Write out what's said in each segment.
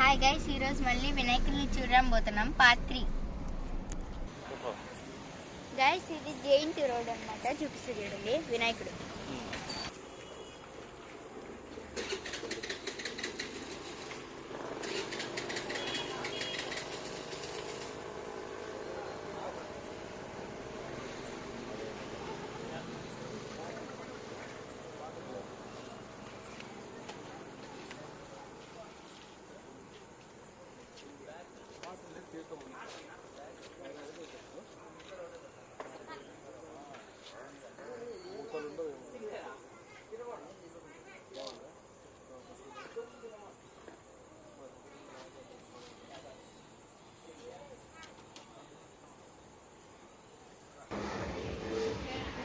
Hi guys, ఈరోజు మళ్ళీ వినాయకుడిని చూడడం పోతున్నాం. Part 3 guys. ఇది జైంట్ రోడ్ అనమాట. చూపిస్తే చూడండి వినాయకుడు.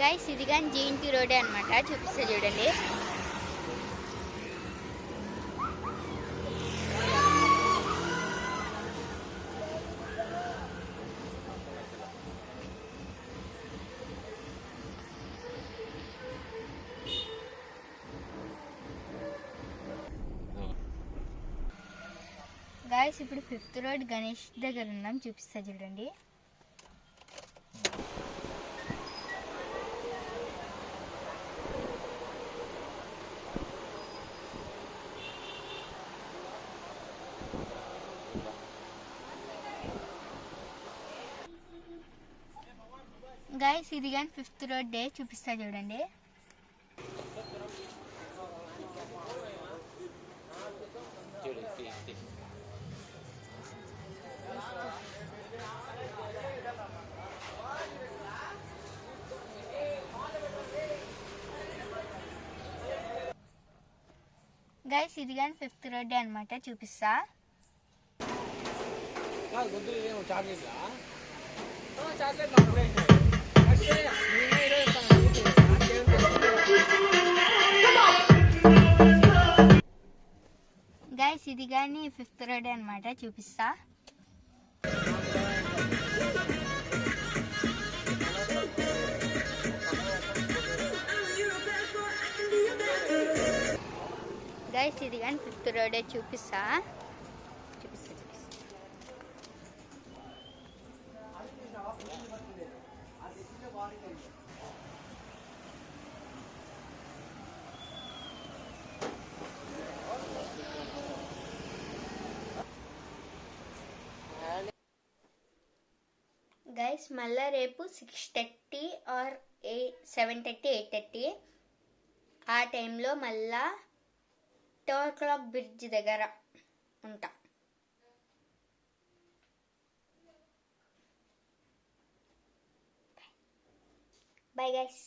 గైస్, ఇది కానీ జేఎన్టీ రోడే అనమాట. చూపిస్తే చూడండి. గైస్, ఇప్పుడు 5th రోడ్ గణేష్ దగ్గర ఉన్నాం. చూపిస్తా చూడండి. గైస్, ఇది కానీ 5th రోడ్ డే. చూపిస్తా చూడండి. గైస్, ఇది కానీ 5th రోడ్ డే అనమాట. చూపిస్తా. గైస్, ఇది కానీ 5th రోడ్ అనమాట. చూపిస్తా. గైస్, ఇది కానీ 5th రోడ్ చూపిస్తా. గైస్, మళ్ళీ రేపు 6:30 ఆర్ 7:30, 8:30 ఆ టైంలో మళ్ళా టవర్ క్లాక్ బ్రిడ్జ్ దగ్గర ఉంటా. Bye guys.